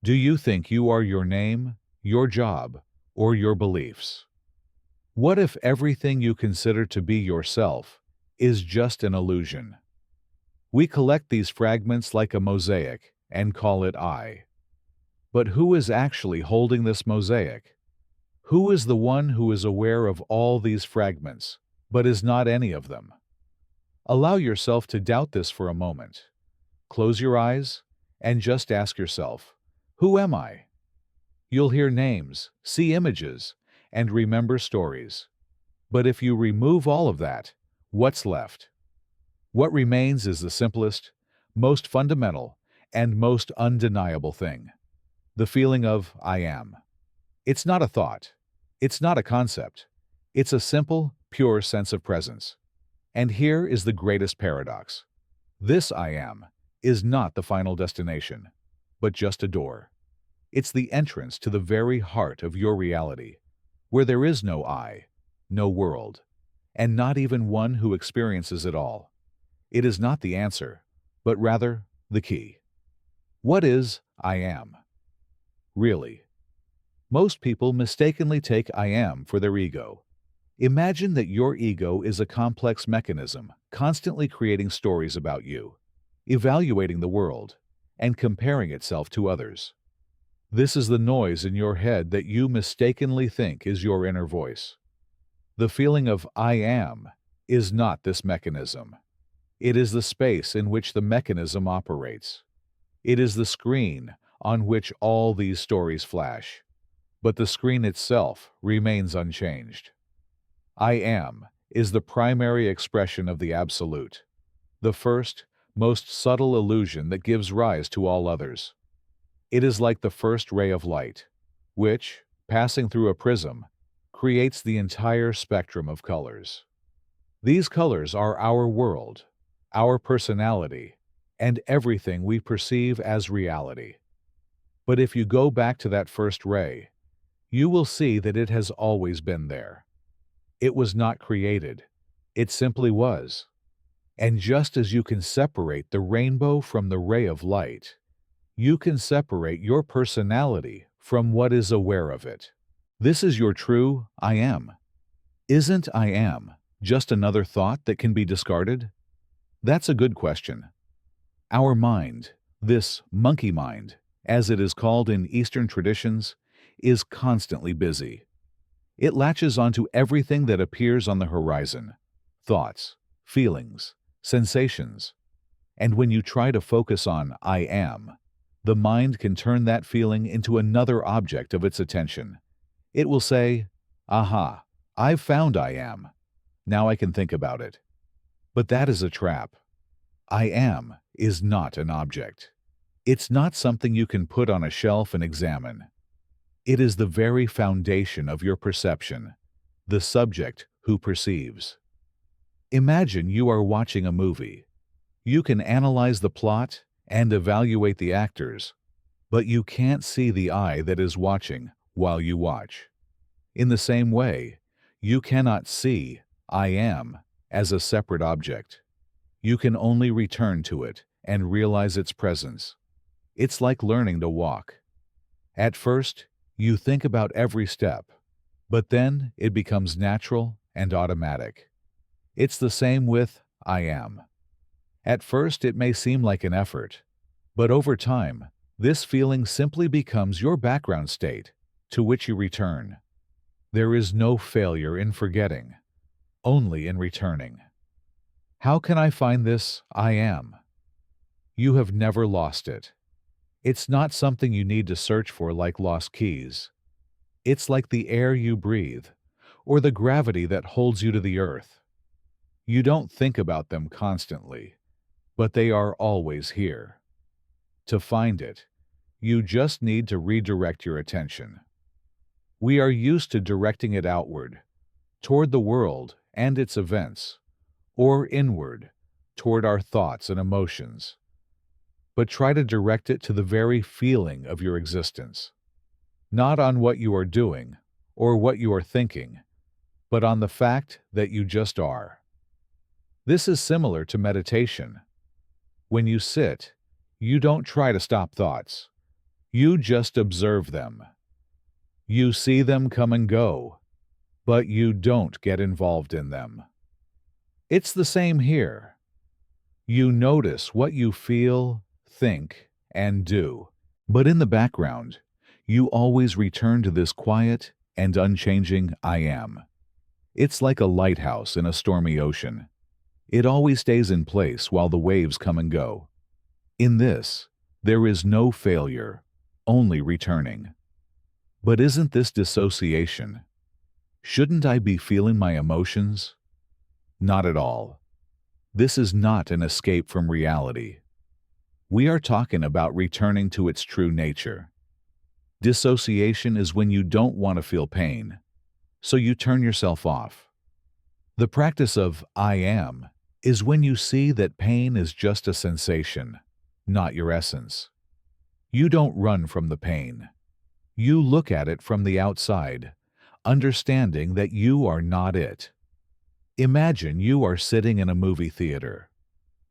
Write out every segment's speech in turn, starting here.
Do you think you are your name, your job, or your beliefs? What if everything you consider to be yourself is just an illusion? We collect these fragments like a mosaic and call it I. But who is actually holding this mosaic? Who is the one who is aware of all these fragments, but is not any of them? Allow yourself to doubt this for a moment. Close your eyes and just ask yourself, who am I? You'll hear names, see images, and remember stories. But if you remove all of that, what's left? What remains is the simplest, most fundamental, and most undeniable thing: the feeling of I am. It's not a thought. It's not a concept. It's a simple, pure sense of presence. And here is the greatest paradox. This I am is not the final destination, but just a door. It's the entrance to the very heart of your reality, where there is no I, no world, and not even one who experiences it all. It is not the answer, but rather the key. What is I am? Really? Most people mistakenly take I am for their ego. Imagine that your ego is a complex mechanism, constantly creating stories about you, evaluating the world, and comparing itself to others. This is the noise in your head that you mistakenly think is your inner voice. The feeling of I am is not this mechanism. It is the space in which the mechanism operates. It is the screen on which all these stories flash. But the screen itself remains unchanged. I am is the primary expression of the Absolute, the first, most subtle illusion that gives rise to all others. It is like the first ray of light, which, passing through a prism, creates the entire spectrum of colors. These colors are our world, our personality, and everything we perceive as reality. But if you go back to that first ray, you will see that it has always been there. It was not created. It simply was. And just as you can separate the rainbow from the ray of light, you can separate your personality from what is aware of it. This is your true I am. Isn't I am just another thought that can be discarded? That's a good question. Our mind, this monkey mind, as it is called in Eastern traditions, is constantly busy. It latches onto everything that appears on the horizon: thoughts, feelings, sensations. And when you try to focus on I am, the mind can turn that feeling into another object of its attention. It will say, aha, I've found I am. Now I can think about it. But that is a trap. I am is not an object. It's not something you can put on a shelf and examine. It is the very foundation of your perception, the subject who perceives. Imagine you are watching a movie. You can analyze the plot and evaluate the actors, but you can't see the eye that is watching while you watch. In the same way, you cannot see I am as a separate object. You can only return to it and realize its presence. It's like learning to walk. At first, you think about every step, but then it becomes natural and automatic. It's the same with I am. At first, it may seem like an effort, but over time, this feeling simply becomes your background state to which you return. There is no failure in forgetting, only in returning. How can I find this I am? You have never lost it. It's not something you need to search for like lost keys. It's like the air you breathe, or the gravity that holds you to the earth. You don't think about them constantly, but they are always here. To find it, you just need to redirect your attention. We are used to directing it outward, toward the world and its events, or inward, toward our thoughts and emotions. But try to direct it to the very feeling of your existence, not on what you are doing or what you are thinking, but on the fact that you just are. This is similar to meditation. When you sit, you don't try to stop thoughts. You just observe them. You see them come and go, but you don't get involved in them. It's the same here. You notice what you feel, think, and do, but in the background, you always return to this quiet and unchanging I am. It's like a lighthouse in a stormy ocean. It always stays in place while the waves come and go. In this, there is no failure, only returning. But isn't this dissociation? Shouldn't I be feeling my emotions? Not at all. This is not an escape from reality. We are talking about returning to its true nature. Dissociation is when you don't want to feel pain, so you turn yourself off. The practice of I am is when you see that pain is just a sensation, not your essence. You don't run from the pain. You look at it from the outside, understanding that you are not it. Imagine you are sitting in a movie theater.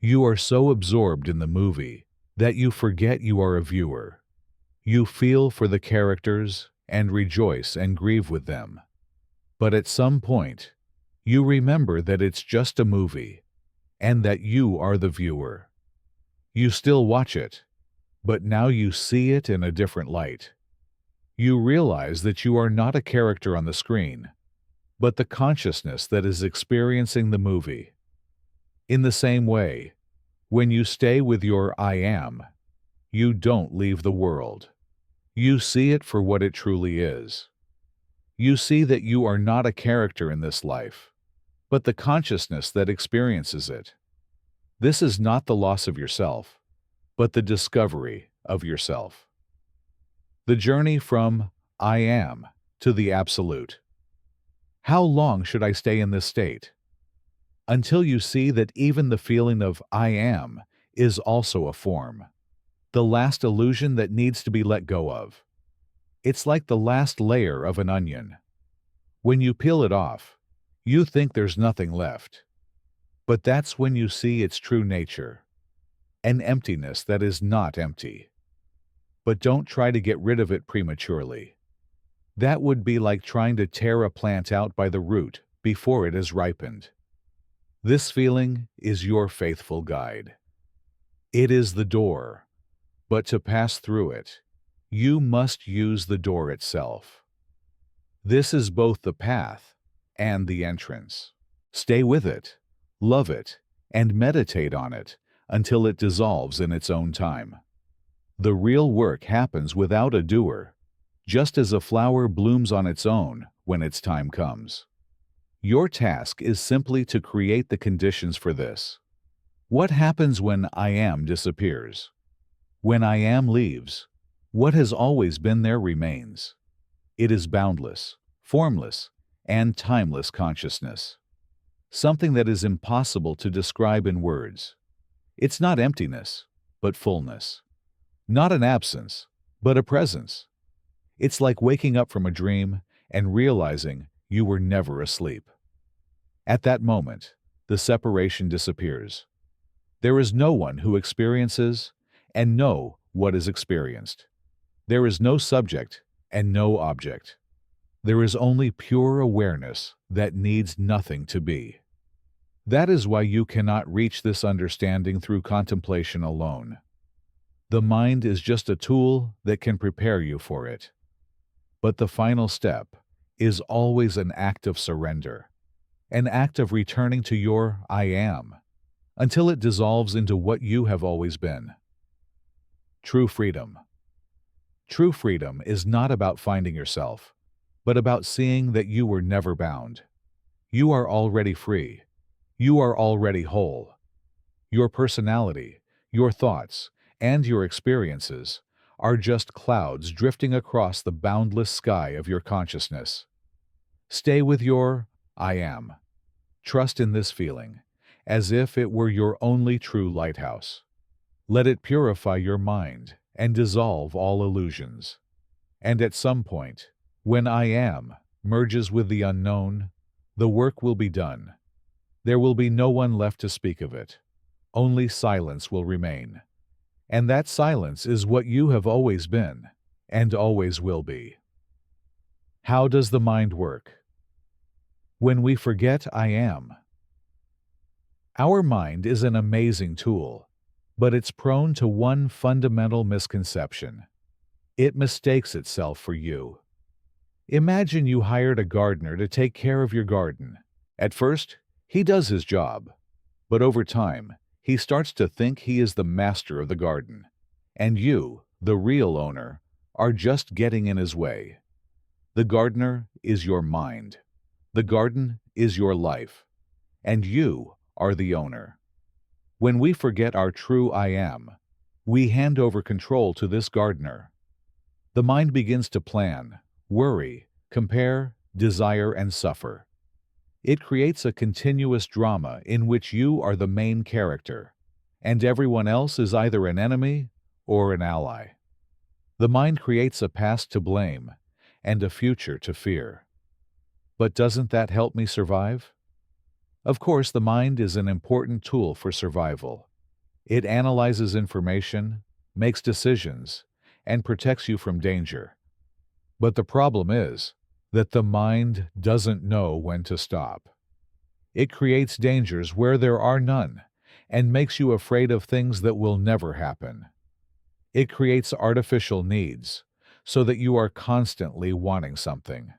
You are so absorbed in the movie that you forget you are a viewer. You feel for the characters and rejoice and grieve with them. But at some point, you remember that it's just a movie and that you are the viewer. You still watch it, but now you see it in a different light. You realize that you are not a character on the screen, but the consciousness that is experiencing the movie. In the same way, when you stay with your I am, you don't leave the world. You see it for what it truly is. You see that you are not a character in this life, but the consciousness that experiences it. This is not the loss of yourself, but the discovery of yourself. The journey from I am to the absolute. How long should I stay in this state? Until you see that even the feeling of I am is also a form, the last illusion that needs to be let go of. It's like the last layer of an onion. When you peel it off, you think there's nothing left. But that's when you see its true nature, an emptiness that is not empty. But don't try to get rid of it prematurely. That would be like trying to tear a plant out by the root before it has ripened. This feeling is your faithful guide. It is the door, but to pass through it, you must use the door itself. This is both the path and the entrance. Stay with it, love it, and meditate on it until it dissolves in its own time. The real work happens without a doer, just as a flower blooms on its own when its time comes. Your task is simply to create the conditions for this. What happens when I am disappears? When I am leaves, what has always been there remains. It is boundless, formless, and timeless consciousness. Something that is impossible to describe in words. It's not emptiness, but fullness. Not an absence, but a presence. It's like waking up from a dream and realizing you were never asleep. At that moment, the separation disappears. There is no one who experiences and know what is experienced. There is no subject and no object. There is only pure awareness that needs nothing to be. That is why you cannot reach this understanding through contemplation alone. The mind is just a tool that can prepare you for it. But the final step is always an act of surrender, an act of returning to your I am, until it dissolves into what you have always been. True freedom. True freedom is not about finding yourself, but about seeing that you were never bound. You are already free. You are already whole. Your personality, your thoughts, and your experiences are just clouds drifting across the boundless sky of your consciousness. Stay with your I am. Trust in this feeling, as if it were your only true lighthouse. Let it purify your mind and dissolve all illusions. And at some point, when I am merges with the unknown, the work will be done. There will be no one left to speak of it. Only silence will remain. And that silence is what you have always been. and always will be. How does the mind work? When we forget I am. Our mind is an amazing tool, but it's prone to one fundamental misconception. It mistakes itself for you. Imagine you hired a gardener to take care of your garden. At first, he does his job, but over time, he starts to think he is the master of the garden, and you, the real owner, are just getting in his way. The gardener is your mind. The garden is your life, and you are the owner. When we forget our true I am, we hand over control to this gardener. The mind begins to plan, worry, compare, desire, and suffer. It creates a continuous drama in which you are the main character, and everyone else is either an enemy or an ally. The mind creates a past to blame and a future to fear. But doesn't that help me survive? Of course, the mind is an important tool for survival. It analyzes information, makes decisions, and protects you from danger. But the problem is that the mind doesn't know when to stop. It creates dangers where there are none and makes you afraid of things that will never happen. It creates artificial needs so that you are constantly wanting something.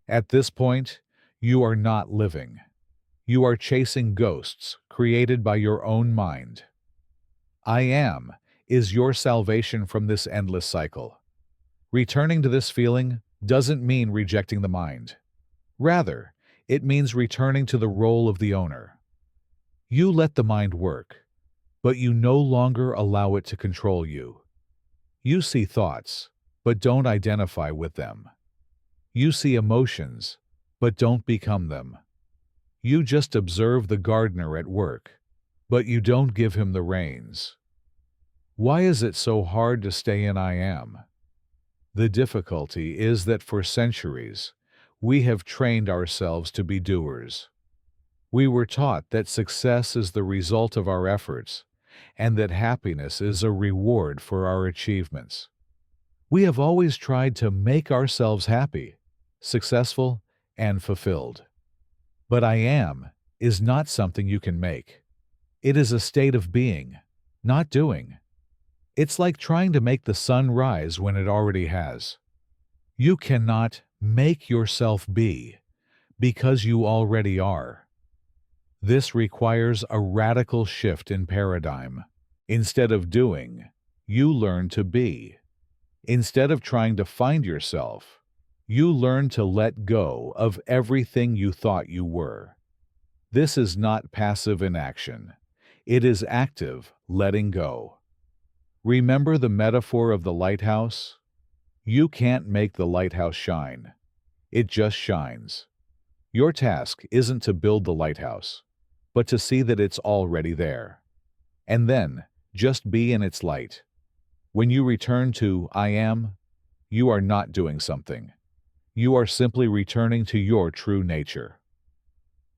At this point, you are not living. You are chasing ghosts created by your own mind. I am is your salvation from this endless cycle. Returning to this feeling doesn't mean rejecting the mind. Rather, it means returning to the role of the owner. You let the mind work, but you no longer allow it to control you. You see thoughts, but don't identify with them. You see emotions, but don't become them. You just observe the gardener at work, but you don't give him the reins. Why is it so hard to stay in I am? The difficulty is that for centuries, we have trained ourselves to be doers. We were taught that success is the result of our efforts, and that happiness is a reward for our achievements. We have always tried to make ourselves happy, successful, and fulfilled. But I am is not something you can make. It is a state of being, not doing. It's like trying to make the sun rise when it already has. You cannot make yourself be because you already are. This requires a radical shift in paradigm. Instead of doing, you learn to be. Instead of trying to find yourself, you learn to let go of everything you thought you were. This is not passive inaction. It is active letting go. Remember the metaphor of the lighthouse? You can't make the lighthouse shine. It just shines. Your task isn't to build the lighthouse, but to see that it's already there. And then, just be in its light. When you return to I am, you are not doing something. You are simply returning to your true nature.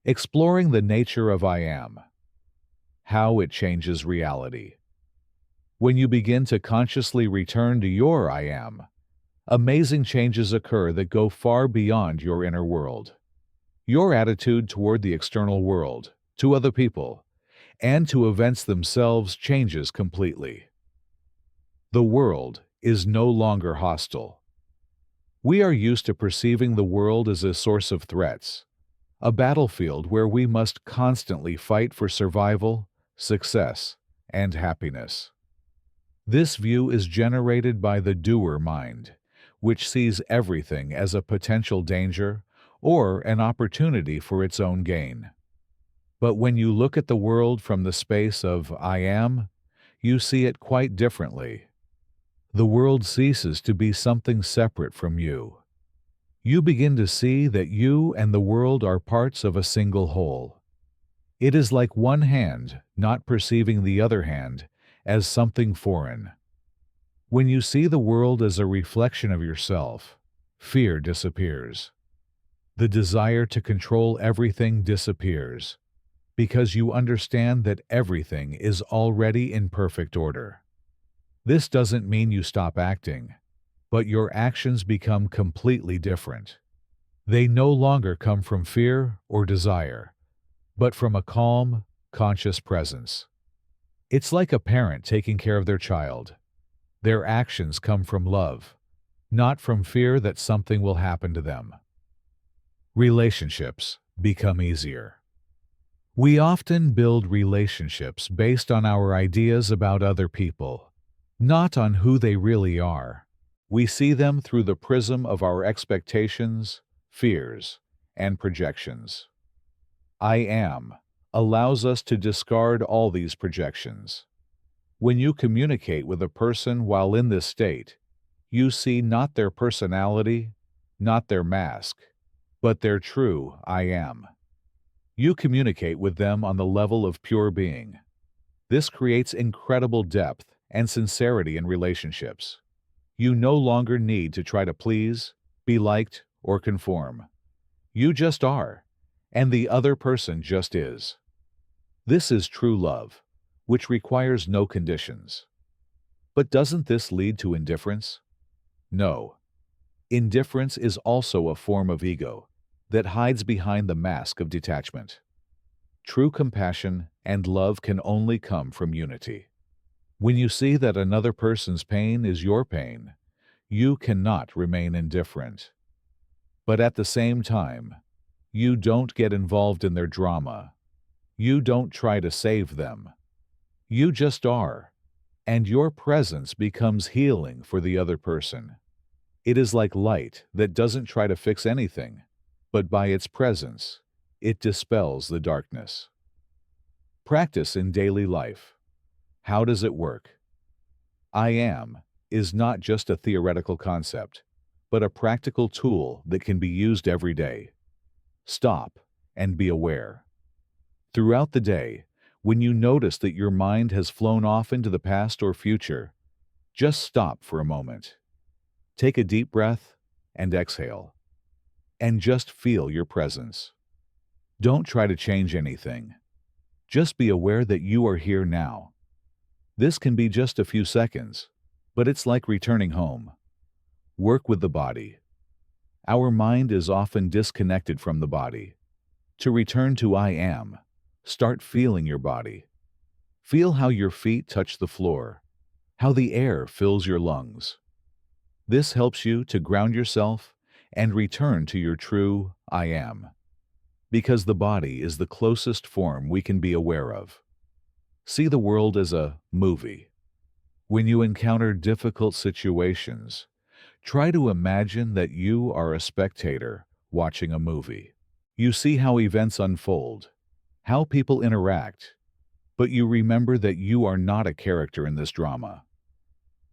Exploring the nature of I am. How it changes reality. When you begin to consciously return to your I am, amazing changes occur that go far beyond your inner world. Your attitude toward the external world, to other people, and to events themselves changes completely. The world is no longer hostile. We are used to perceiving the world as a source of threats, a battlefield where we must constantly fight for survival, success, and happiness. This view is generated by the doer mind, which sees everything as a potential danger or an opportunity for its own gain. But when you look at the world from the space of I am, you see it quite differently. The world ceases to be something separate from you. You begin to see that you and the world are parts of a single whole. It is like one hand not perceiving the other hand as something foreign. When you see the world as a reflection of yourself, fear disappears. The desire to control everything disappears, because you understand that everything is already in perfect order. This doesn't mean you stop acting. but your actions become completely different. They no longer come from fear or desire, but from a calm, conscious presence. It's like a parent taking care of their child. Their actions come from love, not from fear that something will happen to them. Relationships become easier. We often build relationships based on our ideas about other people, not on who they really are. We see them through the prism of our expectations, fears, and projections. I am allows us to discard all these projections. When you communicate with a person while in this state, you see not their personality, not their mask, but their true I am. You communicate with them on the level of pure being. This creates incredible depth and sincerity in relationships. You no longer need to try to please, be liked, or conform. You just are, and the other person just is. This is true love, which requires no conditions. But doesn't this lead to indifference? No. Indifference is also a form of ego that hides behind the mask of detachment. True compassion and love can only come from unity. When you see that another person's pain is your pain, you cannot remain indifferent. But at the same time, you don't get involved in their drama. You don't try to save them. You just are, and your presence becomes healing for the other person. It is like light that doesn't try to fix anything, but by its presence, it dispels the darkness. Practice in daily life. How does it work? I am is not just a theoretical concept, but a practical tool that can be used every day. Stop and be aware. Throughout the day, when you notice that your mind has flown off into the past or future, just stop for a moment. Take a deep breath and exhale, and just feel your presence. Don't try to change anything. Just be aware that you are here now. This can be just a few seconds, but it's like returning home. Work with the body. Our mind is often disconnected from the body. To return to I am, start feeling your body. Feel how your feet touch the floor, how the air fills your lungs. This helps you to ground yourself and return to your true I am, because the body is the closest form we can be aware of. See the world as a movie. When you encounter difficult situations, try to imagine that you are a spectator watching a movie. You see how events unfold, how people interact, but you remember that you are not a character in this drama.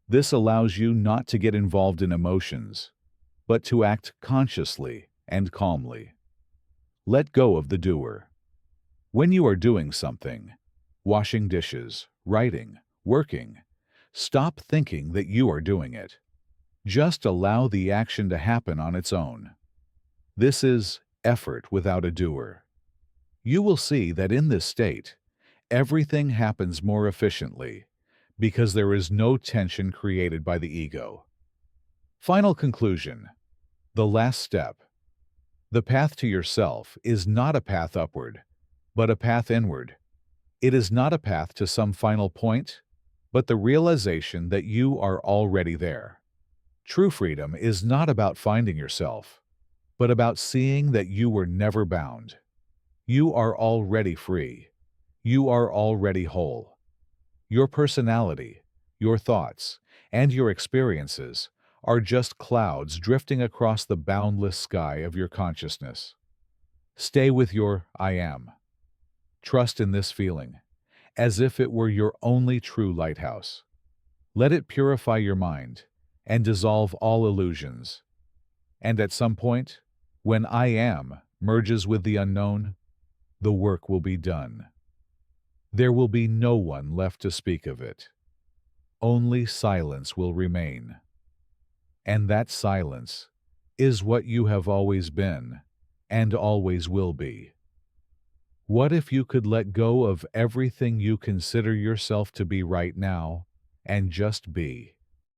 This allows you not to get involved in emotions, but to act consciously and calmly. Let go of the doer. When you are doing something, washing dishes, writing, working, stop thinking that you are doing it. Just allow the action to happen on its own. This is effort without a doer. You will see that in this state, everything happens more efficiently because there is no tension created by the ego. Final conclusion. The last step. The path to yourself is not a path upward, but a path inward. It is not a path to some final point, but the realization that you are already there. True freedom is not about finding yourself, but about seeing that you were never bound. You are already free. You are already whole. Your personality, your thoughts, and your experiences are just clouds drifting across the boundless sky of your consciousness. Stay with your I am. Trust in this feeling, as if it were your only true lighthouse. Let it purify your mind and dissolve all illusions. And at some point, when I am merges with the unknown, the work will be done. There will be no one left to speak of it. Only silence will remain. And that silence is what you have always been and always will be. What if you could let go of everything you consider yourself to be right now and just be?